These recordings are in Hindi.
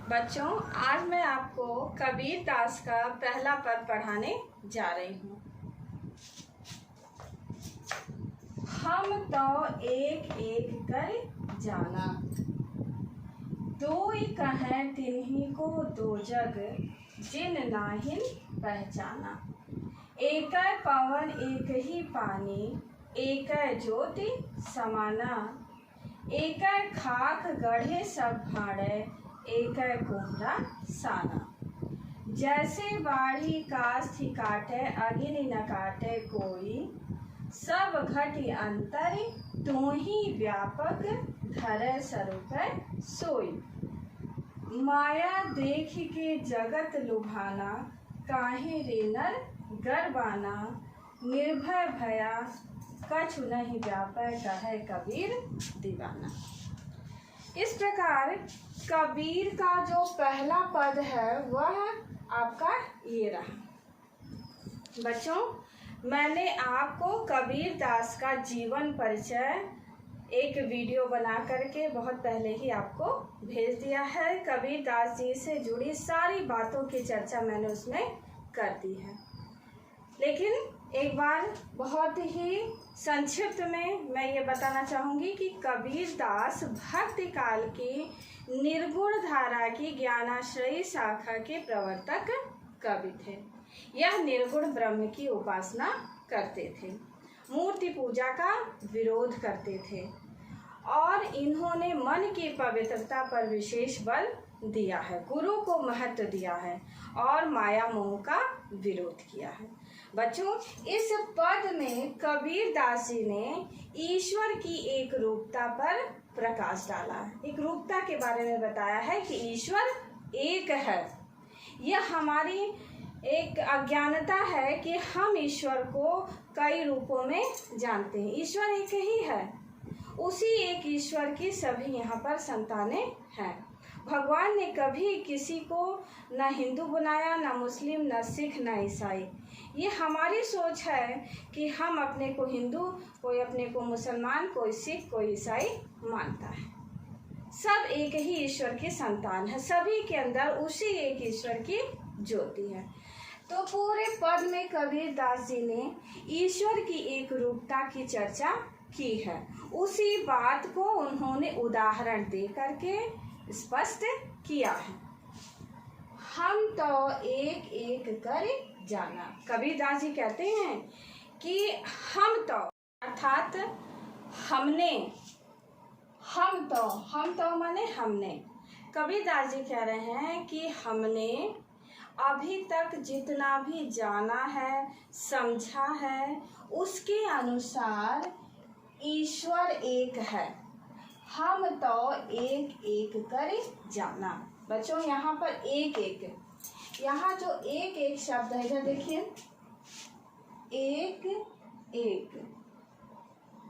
बच्चों, आज मैं आपको कबीर दास का पहला पद पढ़ाने जा रही हूँ। हम तो एक एक कर जाना, दोई कहें तिन्हीं को दो जग, जिन नाहिन पहचाना। एक पवन एक ही पानी, एक ज्योति समाना। एक खाक गढ़े सब भाड़े, एक कोहरा साना। जैसे बाढ़ी कास्थि काटे, अगिनि न काटे कोई। सब घटि अंतर तू ही व्यापक, धरे स्वरूप सोई। माया देख के जगत लुभाना, काहे रे नर गरबाना। निर्भय भया कछु नहीं व्यापै, कहे कबीर दीवाना। इस प्रकार कबीर का जो पहला पद है वह आपका ये रहा। बच्चों, मैंने आपको कबीर दास का जीवन परिचय एक वीडियो बना करके बहुत पहले ही आपको भेज दिया है। कबीर दास जी से जुड़ी सारी बातों की चर्चा मैंने उसमें कर दी है, लेकिन एक बार बहुत ही संक्षिप्त में मैं ये बताना चाहूँगी कि कबीर दास भक्ति काल की निर्गुण धारा की ज्ञानाश्रयी शाखा के प्रवर्तक कवि थे। यह निर्गुण ब्रह्म की उपासना करते थे, मूर्ति पूजा का विरोध करते थे और इन्होंने मन की पवित्रता पर विशेष बल दिया है, गुरु को महत्व दिया है और माया मोह का विरोध किया है। बच्चों, इस पद में कबीर दास जी ने ईश्वर की एक रूपता पर प्रकाश डाला है। एक रूपता के बारे में बताया है कि ईश्वर एक है। यह हमारी एक अज्ञानता है कि हम ईश्वर को कई रूपों में जानते हैं। ईश्वर एक ही है, उसी एक ईश्वर की सभी यहाँ पर संतानें हैं। भगवान ने कभी किसी को न हिंदू बनाया, न मुस्लिम, न सिख, न ईसाई। ये हमारी सोच है कि हम अपने को हिंदू, कोई अपने को मुसलमान, कोई सिख, कोई ईसाई मानता है। सब एक ही ईश्वर की संतान है, सभी के अंदर उसी एक ईश्वर की ज्योति है। तो पूरे पद में कबीर दास जी ने ईश्वर की एक रूपता की चर्चा की है। उसी बात को उन्होंने उदाहरण दे करके स्पष्ट किया है। हम तो एक एक कर जाना। कबीर दास जी कहते हैं कि हम तो अर्थात हमने, हम तो माने हमने। कबीर दास जी कह रहे हैं कि हमने अभी तक जितना भी जाना है, समझा है, उसके अनुसार ईश्वर एक है। हम तो एक एक कर जाना। बच्चों, यहाँ पर एक एक, यहाँ जो एक एक शब्द है, इधर देखिए, एक एक,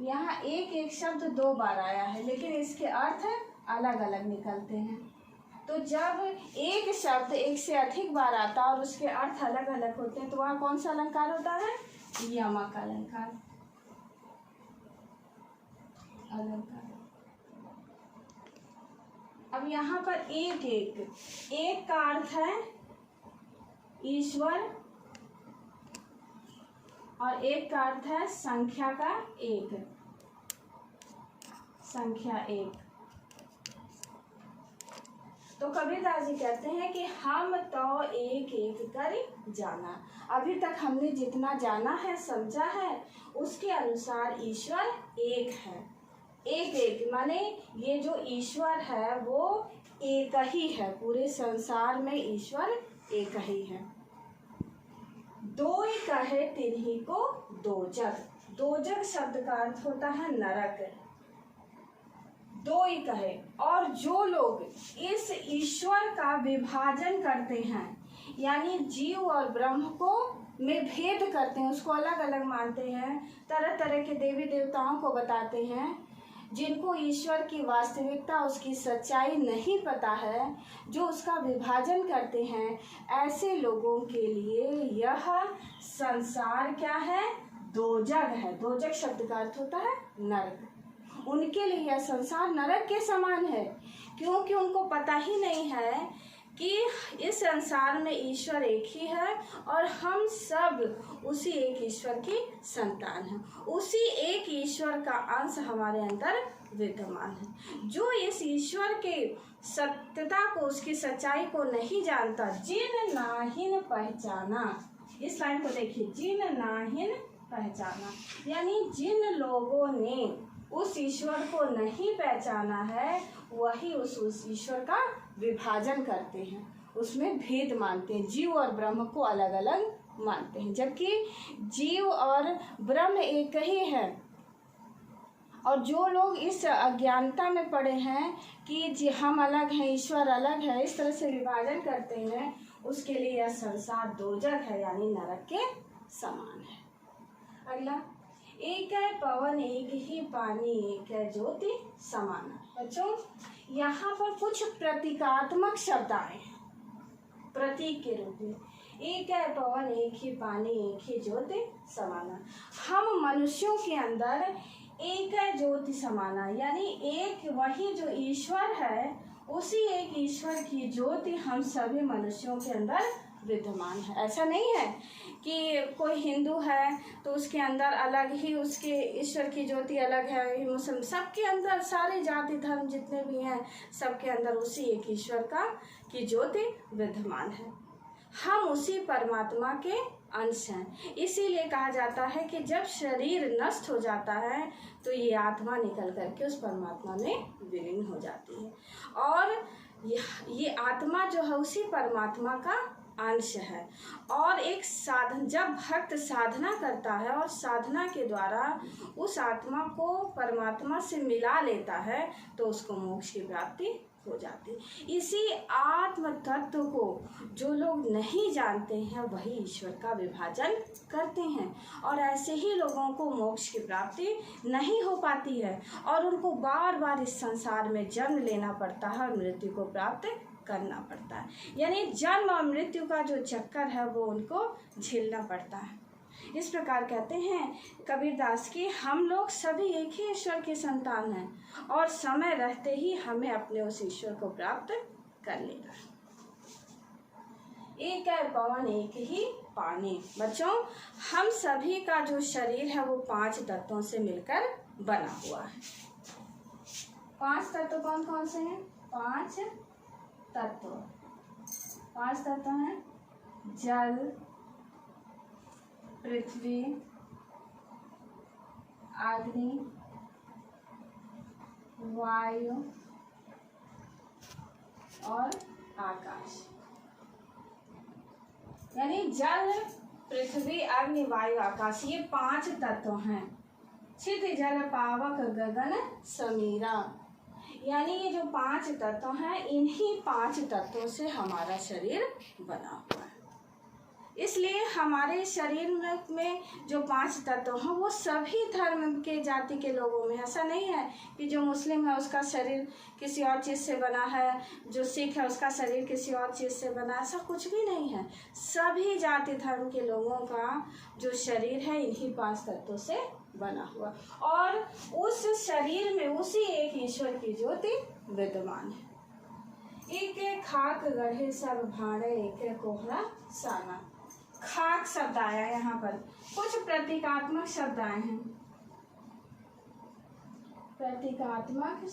यहाँ एक एक शब्द दो बार आया है, लेकिन इसके अर्थ अलग अलग निकलते हैं। तो जब एक शब्द एक से अधिक बार आता है और उसके अर्थ अलग अलग होते हैं, तो वहाँ कौन सा अलंकार होता है? यमक अलंकार। अब यहाँ पर एक एक, एक का अर्थ है ईश्वर और एक का अर्थ है संख्या का एक, संख्या एक। तो कबीर दास जी कहते हैं कि हम तो एक एक कर जाना। अभी तक हमने जितना जाना है, समझा है, उसके अनुसार ईश्वर एक है। एक एक माने ये जो ईश्वर है वो एक ही है, पूरे संसार में ईश्वर एक ही है। दोई कहे तिन्हीं को दो जग। दो जग शब्द का अर्थ होता है नरक। दोई कहे, और जो लोग इस ईश्वर का विभाजन करते हैं, यानी जीव और ब्रह्म को में भेद करते हैं, उसको अलग अलग मानते हैं, तरह तरह के देवी देवताओं को बताते हैं, जिनको ईश्वर की वास्तविकता, उसकी सच्चाई नहीं पता है, जो उसका विभाजन करते हैं, ऐसे लोगों के लिए यह संसार क्या है? दोजग है। दोजग शब्द का अर्थ होता है नरक। उनके लिए यह संसार नरक के समान है, क्योंकि उनको पता ही नहीं है कि इस संसार में ईश्वर एक ही है और हम सब उसी एक ईश्वर की संतान हैं। उसी एक ईश्वर का अंश हमारे अंदर विद्यमान है। जो इस ईश्वर के सत्यता को, उसकी सच्चाई को नहीं जानता, जिन नाहिन पहचाना, इस लाइन को देखिए, जिन नाहिन पहचाना, यानी जिन लोगों ने उस ईश्वर को नहीं पहचाना है वही उस ईश्वर का विभाजन करते हैं, उसमें भेद मानते हैं, जीव और ब्रह्म को अलग अलग मानते हैं, जबकि जीव और ब्रह्म एक ही है। और जो लोग इस अज्ञानता में पड़े हैं कि जी हम अलग हैं, ईश्वर अलग है, इस तरह से विभाजन करते हैं, उसके लिए यह संसार दोजख है, यानी नरक के समान है। अगला, एक है पवन एक ही पानी, एक है ज्योति समाना। बच्चों यहाँ पर कुछ प्रतीकात्मक शब्द आए हैं प्रतीक के रूप में। एक है पवन एक ही पानी, एक ही ज्योति समाना। हम मनुष्यों के अंदर एक है ज्योति समाना, यानी एक वही जो ईश्वर है, उसी एक ईश्वर की ज्योति हम सभी मनुष्यों के अंदर विद्यमान है। ऐसा नहीं है कि कोई हिंदू है तो उसके अंदर अलग ही उसके ईश्वर की ज्योति अलग है, मुस्लिम, सबके अंदर, सारे जाति धर्म जितने भी हैं सबके अंदर उसी एक ईश्वर की ज्योति विद्यमान है। हम उसी परमात्मा के अंश हैं। इसीलिए कहा जाता है कि जब शरीर नष्ट हो जाता है तो ये आत्मा निकल करके उस परमात्मा में विलीन हो जाती है, और ये आत्मा जो है उसी परमात्मा का अंश है। और एक साधन, जब भक्त साधना करता है और साधना के द्वारा उस आत्मा को परमात्मा से मिला लेता है तो उसको मोक्ष की प्राप्ति हो जाती। इसी आत्म तत्व को जो लोग नहीं जानते हैं वही ईश्वर का विभाजन करते हैं, और ऐसे ही लोगों को मोक्ष की प्राप्ति नहीं हो पाती है और उनको बार बार इस संसार में जन्म लेना पड़ता है और मृत्यु को प्राप्त करना पड़ता है। यानी जन्म और मृत्यु का जो चक्कर है वो उनको झेलना पड़ता है। इस प्रकार कहते हैं कबीरदास की, हम लोग सभी एक ही ईश्वर के संतान हैं और समय रहते ही हमें अपने उस ईश्वर को प्राप्त कर लेना। एक है पवन एक ही पानी। बच्चों हम सभी का जो शरीर है वो 5 तत्वों से मिलकर बना हुआ है। 5 तत्व कौन कौन से हैं? 5 तत्व हैं जल, पृथ्वी, अग्नि, वायु और आकाश। यानी जल, पृथ्वी, अग्नि, वायु, आकाश, ये 5 तत्व हैं। छित जल पावक गगन समीरा, यानी ये जो 5 तत्व हैं, इन्हीं 5 तत्वों से हमारा शरीर बना हुआ है। इसलिए हमारे शरीर में जो 5 तत्व हैं वो सभी धर्म के जाति के लोगों में, ऐसा नहीं है कि जो मुस्लिम है उसका शरीर किसी और चीज़ से बना है, जो सिख है उसका शरीर किसी और चीज़ से बना, ऐसा कुछ भी नहीं है। सभी जाति धर्म के लोगों का जो शरीर है इन्हीं 5 तत्वों से बना हुआ, और उस शरीर में उसी एक ईश्वर की ज्योति विद्यमान है। एक एक खाक गढ़े सब भाड़े, एक एक कोहरा साना। खाक शब्द आया यहाँ पर, कुछ प्रतीकात्मक शब्द आए हैं। प्रतीकात्मक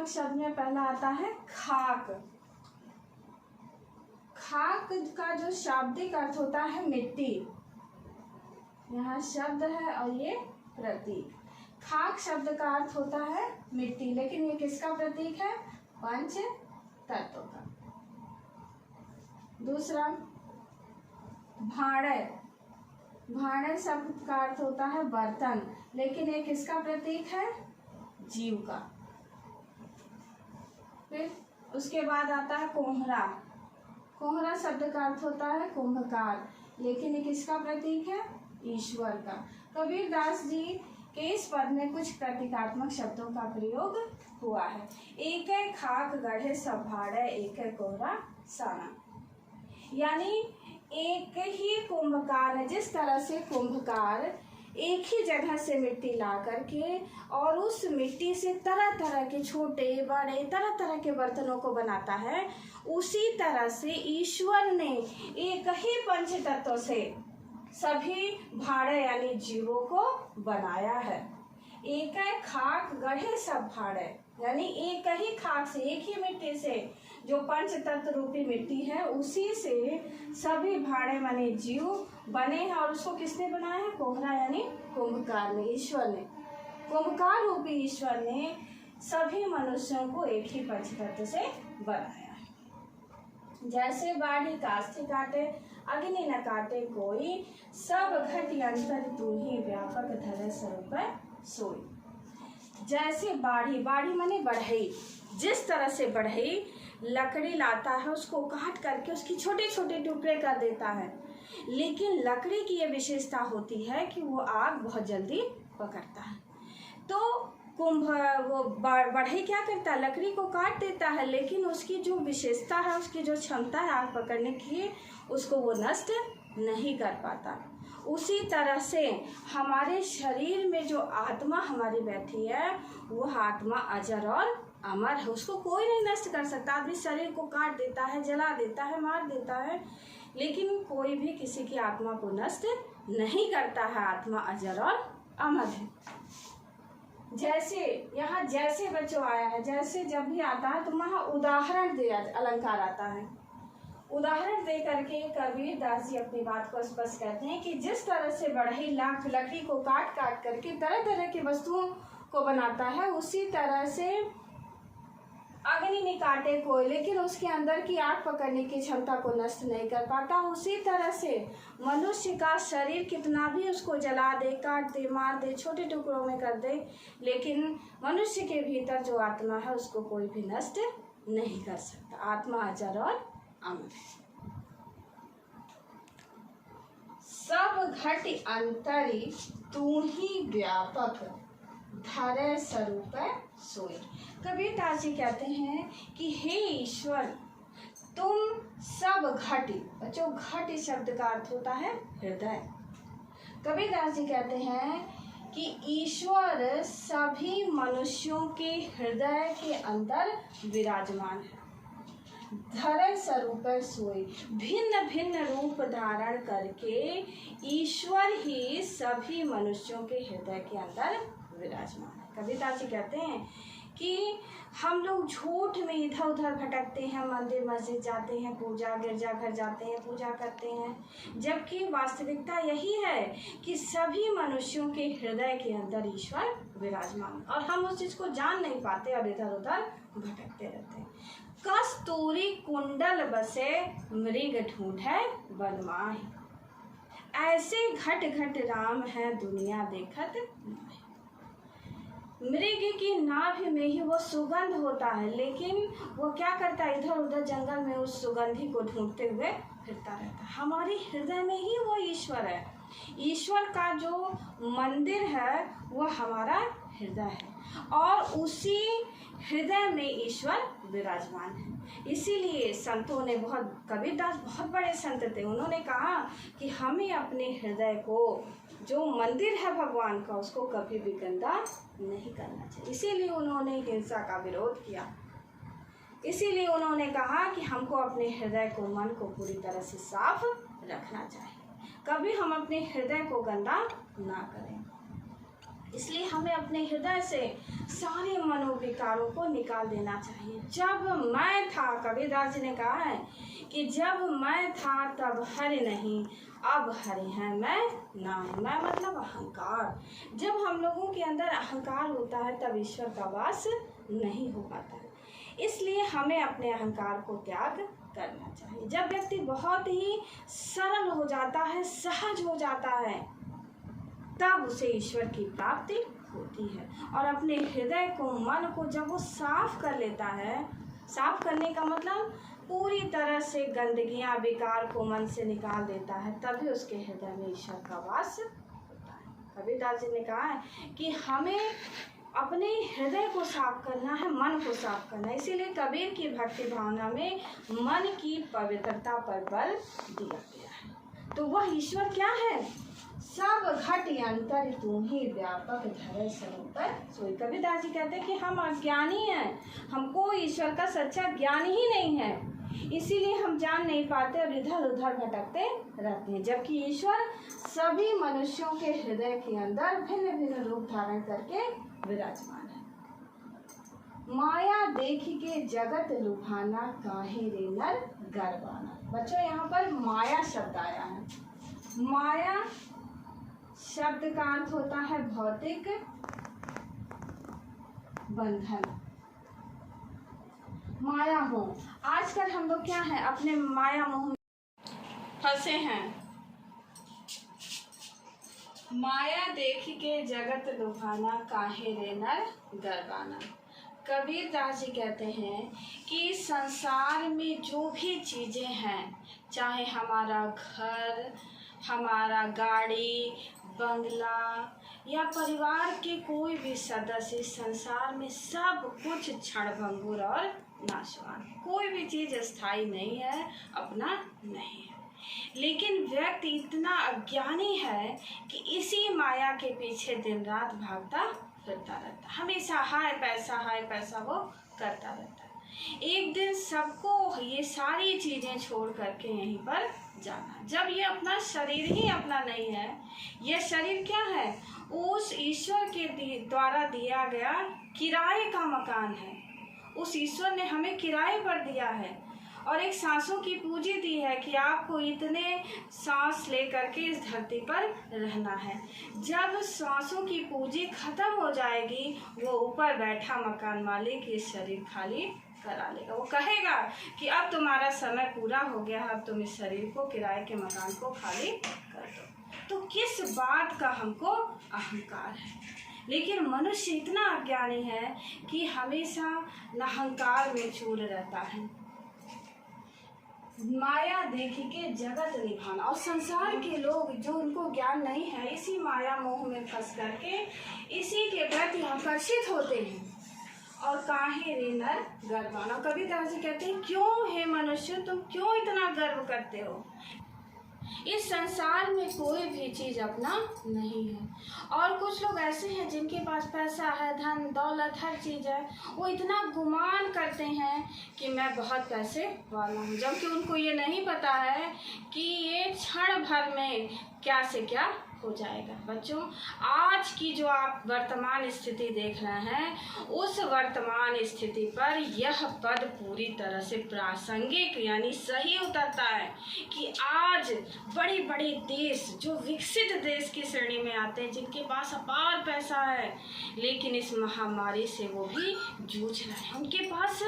शब्द में पहला आता है खाक। खाक का जो शाब्दिक अर्थ होता है मिट्टी, यहाँ शब्द है और ये प्रतीक। खाक शब्द का अर्थ होता है मिट्टी, लेकिन ये किसका प्रतीक है? 5 तत्वों का। दूसरा भाड़े, भाड़े शब्द का अर्थ होता है बर्तन, लेकिन ये किसका प्रतीक है? जीव का। फिर उसके बाद आता है कोहरा। कोहरा शब्द का अर्थ होता है कुंभकार, लेकिन ये किसका प्रतीक है? ईश्वर का। कबीरदास जी के इस पद में कुछ प्रतीकात्मक शब्दों का प्रयोग हुआ है। एक है खाक गढ़े सब भाड़े, एक है कोहरा साना। यानी एक ही कुंभकार है। जिस तरह से कुंभकार एक ही जगह से मिट्टी ला करके और उस मिट्टी से तरह तरह के छोटे बड़े तरह तरह के बर्तनों को बनाता है, उसी तरह से ईश्वर ने एक ही पंच तत्व से सभी भाड़े यानी जीवों को बनाया है। एक है खाक गढ़े सब भाड़े, यानी एक ही खाक से, एक ही मिट्टी से, जो पंच तत्व रूपी मिट्टी है उसी से सभी भाड़े माने जीव बने हैं। और उसको किसने बनाया है? कोहरा यानी कुंभकार ने, ईश्वर ने, कुंभकार रूपी ईश्वर ने सभी मनुष्यों को एक ही पंच तत्व से बनाया है। जैसे बाढ़ी काष्ठी काटे अग्नि न काटे कोई, सब घट अंतर तू ही व्यापक धरे स्वरूप सोई। जैसे बाढ़ी, बाढ़ी माने बढ़ई, जिस तरह से बढ़ई लकड़ी लाता है उसको काट करके उसकी छोटे छोटे टुकड़े कर देता है, लेकिन लकड़ी की ये विशेषता होती है कि वो आग बहुत जल्दी पकड़ता है। तो वो बढ़ई क्या करता है? लकड़ी को काट देता है, लेकिन उसकी जो विशेषता है, उसकी जो क्षमता है आग पकड़ने की, उसको वो नष्ट नहीं कर पाता। उसी तरह से हमारे शरीर में जो आत्मा हमारी बैठी है, वो आत्मा अजर और अमर है, उसको कोई नहीं नष्ट कर सकता। आदमी शरीर को काट देता है, जला देता है, मार देता है, लेकिन कोई भी किसी की आत्मा को नष्ट नहीं करता है। आत्मा अजर और अमर है। जैसे यहाँ जैसे बच्चों आया है, जैसे जब भी आता है तो वहाँ उदाहरण दिया अलंकार आता है। उदाहरण दे करके कबीर दास जी अपनी बात को स्पष्ट करते हैं कि जिस तरह से बढ़ई लकड़ी को काट काट करके तरह तरह की वस्तुओं को बनाता है, उसी तरह से अग्नि नहीं काटे कोई, लेकिन उसके अंदर की आग पकड़ने की क्षमता को नष्ट नहीं कर पाता। उसी तरह से मनुष्य का शरीर कितना भी उसको जला दे, काट दे, मार दे, छोटे टुकड़ों में कर दे, लेकिन मनुष्य के भीतर जो आत्मा है उसको कोई भी नष्ट नहीं कर सकता। आत्मा अजर और अमर है। सब घट अंतरी तू ही व्यापक धरे स्वरूप सोई। कबीर दास जी कहते हैं कि हे ईश्वर, तुम सब घट, बच्चों घट शब्द का अर्थ होता है हृदय। कबीर दास जी कहते हैं कि ईश्वर सभी मनुष्यों के हृदय के अंदर विराजमान है। धरे स्वरूप सोई, भिन्न भिन्न रूप धारण करके ईश्वर ही सभी मनुष्यों के हृदय के अंदर विराजमान है। कबीर दास जी कहते हैं कि हम लोग झूठ में इधर उधर भटकते हैं, मंदिर मस्जिद जाते हैं, पूजा गिरजाघर जाते हैं, पूजा करते हैं, जबकि वास्तविकता यही है कि सभी मनुष्यों के हृदय के अंदर ईश्वर विराजमान, और हम उस चीज को जान नहीं पाते और इधर उधर भटकते रहते हैं। कस्तूरी कुंडल बसे मृग ढूंढे बनमाही, ऐसे घट घट राम है दुनिया देखत नहीं। मृग की नाभि में ही वो सुगंध होता है, लेकिन वो क्या करता है? इधर उधर जंगल में उस सुगंधी को ढूंढते हुए फिरता रहता है। हमारे हृदय में ही वो ईश्वर है। ईश्वर का जो मंदिर है वो हमारा हृदय है, और उसी हृदय में ईश्वर विराजमान है। इसीलिए संतों ने कबीर दास बहुत बड़े संत थे, उन्होंने कहा कि हमें अपने हृदय को, जो मंदिर है भगवान का, उसको कभी भी गंदा नहीं करना चाहिए। इसीलिए उन्होंने हिंसा का विरोध किया। इसीलिए उन्होंने कहा कि हमको अपने हृदय को, मन को पूरी तरह से साफ रखना चाहिए, कभी हम अपने हृदय को गंदा ना करें। इसलिए हमें अपने हृदय से सारे मनोविकारों को निकाल देना चाहिए। जब मैं था, कबीर दास जी ने कहा है कि जब मैं था तब हरि नहीं, अब हरि है मैं नाहीं। मैं मतलब अहंकार। जब हम लोगों के अंदर अहंकार होता है तब ईश्वर का वास नहीं हो पाता है। इसलिए हमें अपने अहंकार को त्याग करना चाहिए। जब व्यक्ति बहुत ही सरल हो जाता है, सहज हो जाता है, तब उसे ईश्वर की प्राप्ति होती है। और अपने हृदय को, मन को जब वो साफ कर लेता है, साफ करने का मतलब पूरी तरह से गंदगियां, विकार को मन से निकाल देता है, तभी उसके हृदय में ईश्वर का वास होता है। कबीर दास जी ने कहा है कि हमें अपने हृदय को साफ करना है, मन को साफ करना है। इसीलिए कबीर की भक्ति भावना में मन की पवित्रता पर बल दिया गया है। तो वह ईश्वर क्या है? सब घट यंत्र तुम्ही व्यापक धरे सरोवर सोई। कबीरदास जी कहते हैं कि हम अज्ञानी हैं, हमको ईश्वर का सच्चा ज्ञान ही नहीं है, इसीलिए हम जान नहीं पाते और इधर उधर भटकते रहते हैं। जबकि ईश्वर सभी मनुष्यों के हृदय के अंदर भिन्न भिन्न रूप धारण करके विराजमान है। माया देख के जगत लुभाना, काहे रे नर गर्वाना। बच्चों यहाँ पर माया शब्द आया है। माया शब्द का अर्थ होता है भौतिक बंधन, माया मोह। आजकल हम लोग क्या है, अपने माया मोह में फंसे हैं। माया देख के जगत लुभाना, काहे रे नर गर्वाना। कबीरदास जी कहते हैं कि संसार में जो भी चीज़ें हैं, चाहे हमारा घर, हमारा गाड़ी, बंगला या परिवार के कोई भी सदस्य, संसार में सब कुछ क्षणभंगुर और नाशवान। कोई भी चीज़ स्थायी नहीं है, अपना नहीं है। लेकिन व्यक्ति इतना अज्ञानी है कि इसी माया के पीछे दिन रात भागता फिरता रहता, हमेशा हाय पैसा वो करता रहता है। एक दिन सबको ये सारी चीज़ें छोड़ करके यहीं पर जाना। जब ये अपना शरीर ही अपना नहीं है, ये शरीर क्या है, उस ईश्वर के द्वारा दिया गया किराए का मकान है। उस ईश्वर ने हमें किराए पर दिया है और एक सांसों की पूंजी दी है कि आपको इतने सांस लेकर के इस धरती पर रहना है। जब सांसों की पूंजी खत्म हो जाएगी, वो ऊपर बैठा मकान मालिक ये शरीर खाली करा लेगा। वो कहेगा कि अब तुम्हारा समय पूरा हो गया, अब तुम इस शरीर को, किराए के मकान को खाली कर दो। तो किस बात का हमको अहंकार है। लेकिन मनुष्य इतना अज्ञानी है कि हमेशा अहंकार में चूर रहता है। माया देख के जगत निभाना। और संसार के लोग जो उनको ज्ञान नहीं है, इसी माया मोह में फंस करके इसी के प्रति आकर्षित होते हैं। और काहे रे नर गर्वाना। कबीरदास जी कहते हैं, क्यों हे मनुष्य, तुम क्यों इतना गर्व करते हो। इस संसार में कोई भी चीज़ अपना नहीं है। और कुछ लोग ऐसे हैं जिनके पास पैसा है, धन दौलत हर चीज़ है, वो इतना गुमान करते हैं कि मैं बहुत पैसे वाला हूँ, जबकि उनको ये नहीं पता है कि ये क्षण भर में क्या से क्या हो जाएगा। बच्चों, आज की जो आप वर्तमान स्थिति देख रहे हैं, उस वर्तमान स्थिति पर यह पद पूरी तरह से प्रासंगिक यानी सही उतरता है कि आज बड़े बड़े देश जो विकसित देश की श्रेणी में आते हैं, जिनके पास अपार पैसा है, लेकिन इस महामारी से वो भी जूझ रहे हैं। उनके पास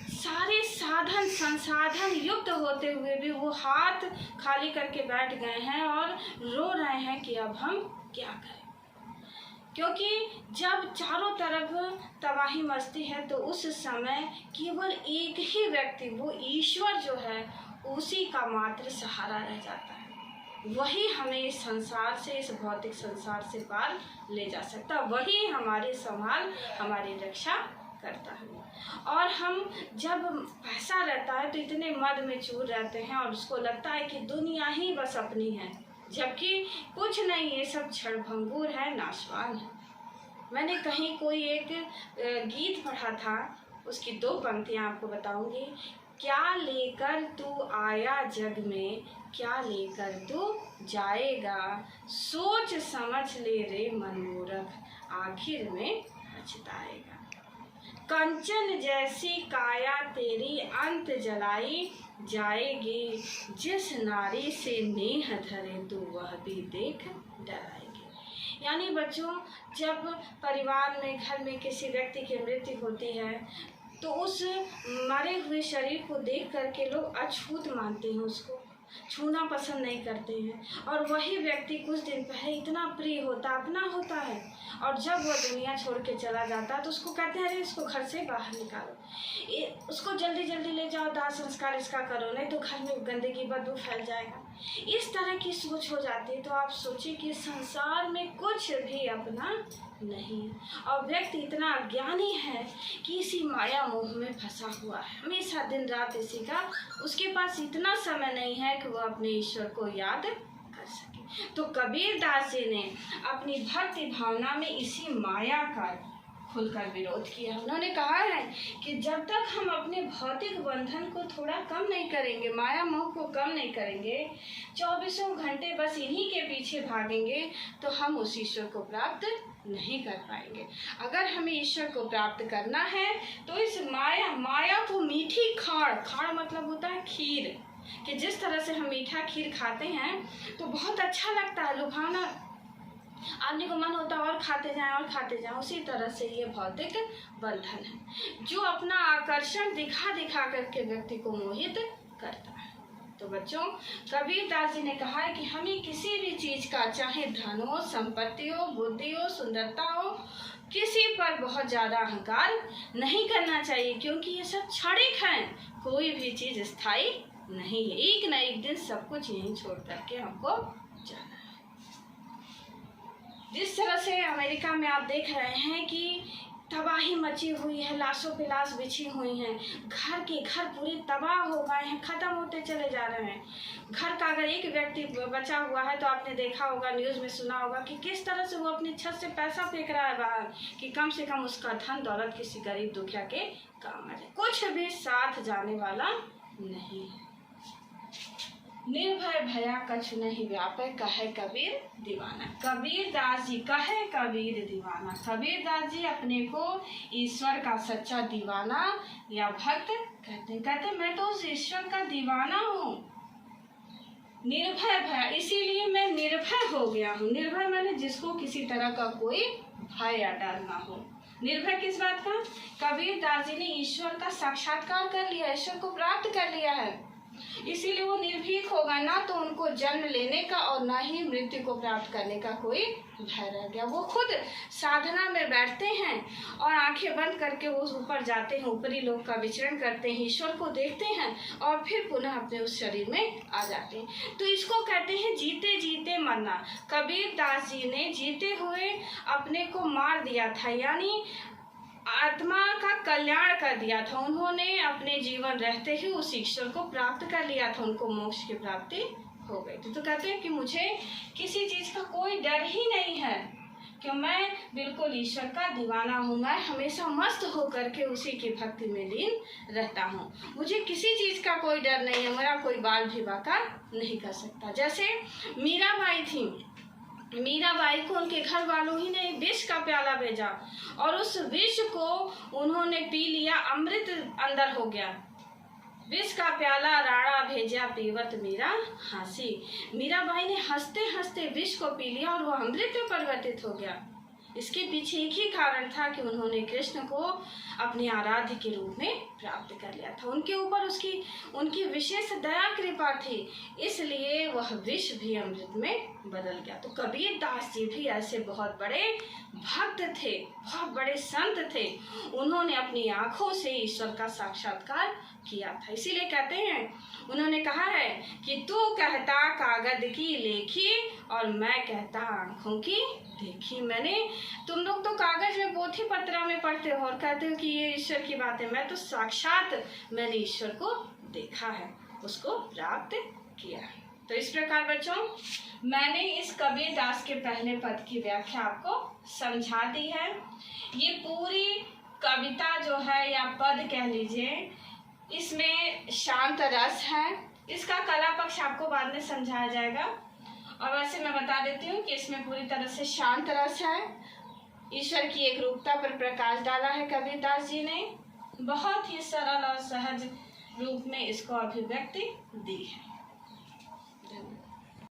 सारे साधन संसाधन युक्त होते हुए भी वो हाथ खाली करके बैठ गए हैं और रो रहे हैं कि अब हम क्या करें। क्योंकि जब चारों तरफ तबाही मचती है, तो उस समय केवल एक ही व्यक्ति, वो ईश्वर जो है, उसी का मात्र सहारा रह जाता है। वही हमें इस संसार से, इस भौतिक संसार से पार ले जा सकता, वही हमारी संभाल, हमारी रक्षा करता है। और हम जब पैसा रहता है तो इतने मद में चूर रहते हैं और उसको लगता है कि दुनिया ही बस अपनी है, जबकि कुछ नहीं, ये सब क्षणभंगुर है, नाशवान है। मैंने कहीं कोई एक गीत पढ़ा था, उसकी 2 पंक्तियाँ आपको बताऊंगी। क्या लेकर तू आया जग में, क्या लेकर तू जाएगा, सोच समझ ले रे मनमूर्ख, आखिर में पछताएगा। कंचन जैसी काया तेरी अंत जलाई जाएगी, जिस नारी से नेह धरे तू वह भी देख डराएगी। यानी बच्चों, जब परिवार में, घर में किसी व्यक्ति की मृत्यु होती है, तो उस मरे हुए शरीर को देख करके लोग अछूत मानते हैं, उसको छूना पसंद नहीं करते हैं। और वही व्यक्ति कुछ दिन पहले इतना प्रिय होता, अपना होता है, और जब वह दुनिया छोड़ के चला जाता है तो उसको कहते हैं, अरे इसको घर से बाहर निकालो, उसको जल्दी जल्दी ले जाओ, दाह संस्कार इसका करो, नहीं तो घर में गंदगी बदबू फैल जाएगा। इस तरह की सोच हो जाती है। तो आप सोचिए कि संसार में कुछ भी अपना नहीं है और व्यक्ति इतना अज्ञानी है कि इसी माया मोह में फंसा हुआ है, हमेशा दिन रात इसी का, उसके पास इतना समय नहीं है कि वो अपने ईश्वर को याद करे। कर सके। तो कबीरदास जी ने अपनी भक्ति भावना में इसी माया का खुलकर विरोध किया। उन्होंने कहा है कि जब तक हम अपने भौतिक बंधन को थोड़ा कम नहीं करेंगे, माया मोह को कम नहीं करेंगे, 24 घंटे बस इन्हीं के पीछे भागेंगे, तो हम उस ईश्वर को प्राप्त नहीं कर पाएंगे। अगर हमें ईश्वर को प्राप्त करना है तो इस माया को मीठी खाड़ मतलब होता है खीर, कि जिस तरह से हम मीठा खीर खाते हैं तो बहुत अच्छा लगता है, लुभावना, आदमी को मन होता है और खाते जाएं, उसी तरह से ये भौतिक बंधन है जो अपना आकर्षण दिखा करके व्यक्ति को मोहित करता है। तो बच्चों, कबीरदास जी ने कहा है कि हमें किसी भी चीज का, चाहे धन हो, संपत्ति हो, बुद्धि हो, सुंदरता हो, किसी पर बहुत ज्यादा अहंकार नहीं करना चाहिए, क्योंकि ये सब क्षणिक हैं। कोई भी चीज स्थायी नहीं है, एक न एक दिन सब कुछ यहीं छोड़ करके हमको जाना है। जिस तरह से अमेरिका में आप देख रहे हैं कि तबाही मची हुई है, लाशों पे लाश बिछी हुई हैं, घर के घर पूरे तबाह हो गए हैं, खत्म होते चले जा रहे हैं। घर का अगर एक व्यक्ति बचा हुआ है तो आपने देखा होगा, न्यूज़ में सुना होगा कि किस तरह से वो अपनी छत से पैसा फेंक रहा है बाहर, कि कम से कम उसका धन दौलत किसी गरीब दुखिया के काम आ जाए। कुछ भी साथ जाने वाला नहीं है। निर्भय भया कछु नहीं व्यापे, कहे कबीर दीवाना। कबीरदास जी कहे कबीर दीवाना। कबीरदास जी अपने को ईश्वर का सच्चा दीवाना या भक्त कहते मैं तो उस ईश्वर का दीवाना हूँ। निर्भय भया, इसीलिए मैं निर्भय हो गया हूँ। निर्भय माने जिसको किसी तरह का कोई भय या डर ना हो। निर्भय किस बात का? कबीरदास जी ने ईश्वर का साक्षात्कार कर लिया, ईश्वर को प्राप्त कर लिया है, इसीलिए वो निर्भीक होगा। ना तो उनको जन्म लेने का और ना ही मृत्यु को प्राप्त करने का कोई भय रह गया। वो खुद साधना में बैठते हैं और आंखें बंद करके वो ऊपर जाते हैं, ऊपरी लोक का विचरण करते हैं, ईश्वर को देखते हैं और फिर पुनः अपने उस शरीर में आ जाते हैं। तो इसको कहते हैं जीते जीते मरना। कबीरदास जी ने जीते हुए अपने को मार दिया था, यानी आत्मा का कल्याण कर दिया था। उन्होंने अपने जीवन रहते ही उस ईश्वर को प्राप्त कर लिया था, उनको मोक्ष की प्राप्ति हो गई थी। तो कहते हैं कि मुझे किसी चीज का कोई डर ही नहीं है, कि मैं बिल्कुल ईश्वर का दीवाना हूँ। मैं हमेशा मस्त होकर के उसी की भक्ति में लीन रहता हूँ। मुझे किसी चीज का कोई डर नहीं है, मेरा कोई बाल भी बाका नहीं कर सकता। जैसे मीराबाई थी, मीराबाई को उनके घर वालों ही ने विष का प्याला भेजा और उस विष को उन्होंने पी लिया, अमृत अंदर हो गया। विष का प्याला राणा भेजा पीवत मीरा हंसी। मीराबाई ने हंसते हंसते विष को पी लिया और वो अमृत में परिवर्तित हो गया। इसके पीछे एक ही कारण था कि उन्होंने कृष्ण को अपने आराध्य के रूप में प्राप्त कर लिया था। उनके ऊपर उनकी विशेष दया कृपा थी, इसलिए वह विष भी अमृत में बदल गया। तो कबीरदास जी भी ऐसे बहुत बड़े भक्त थे, बहुत बड़े संत थे। उन्होंने अपनी आंखों से ईश्वर का साक्षात्कार किया था। इसीलिए कहते हैं, उन्होंने कहा है कि तू कहता कागज की लेखी और मैं कहता आंखों की देखी। तुम लोग तो कागज में पोथी पत्रा में पढ़ते हो और कहते हो कि ये ईश्वर की बात है, मैं तो साक्षात मैंने ईश्वर को देखा है, उसको प्राप्त किया। तो इस प्रकार बच्चों, मैंने इस कबीरदास के पहले पद की व्याख्या आपको समझा दी है। ये पूरी कविता जो है या पद कह लीजिए, इसमें शांत रस है। इसका कला पक्ष आपको बाद में समझाया जाएगा। और वैसे मैं बता देती हूँ कि इसमें पूरी तरह से शांत रस है। ईश्वर की एक रूपता पर प्रकाश डाला है कबीरदास जी ने, बहुत ही सरल और सहज रूप में इसको अभिव्यक्ति दी है।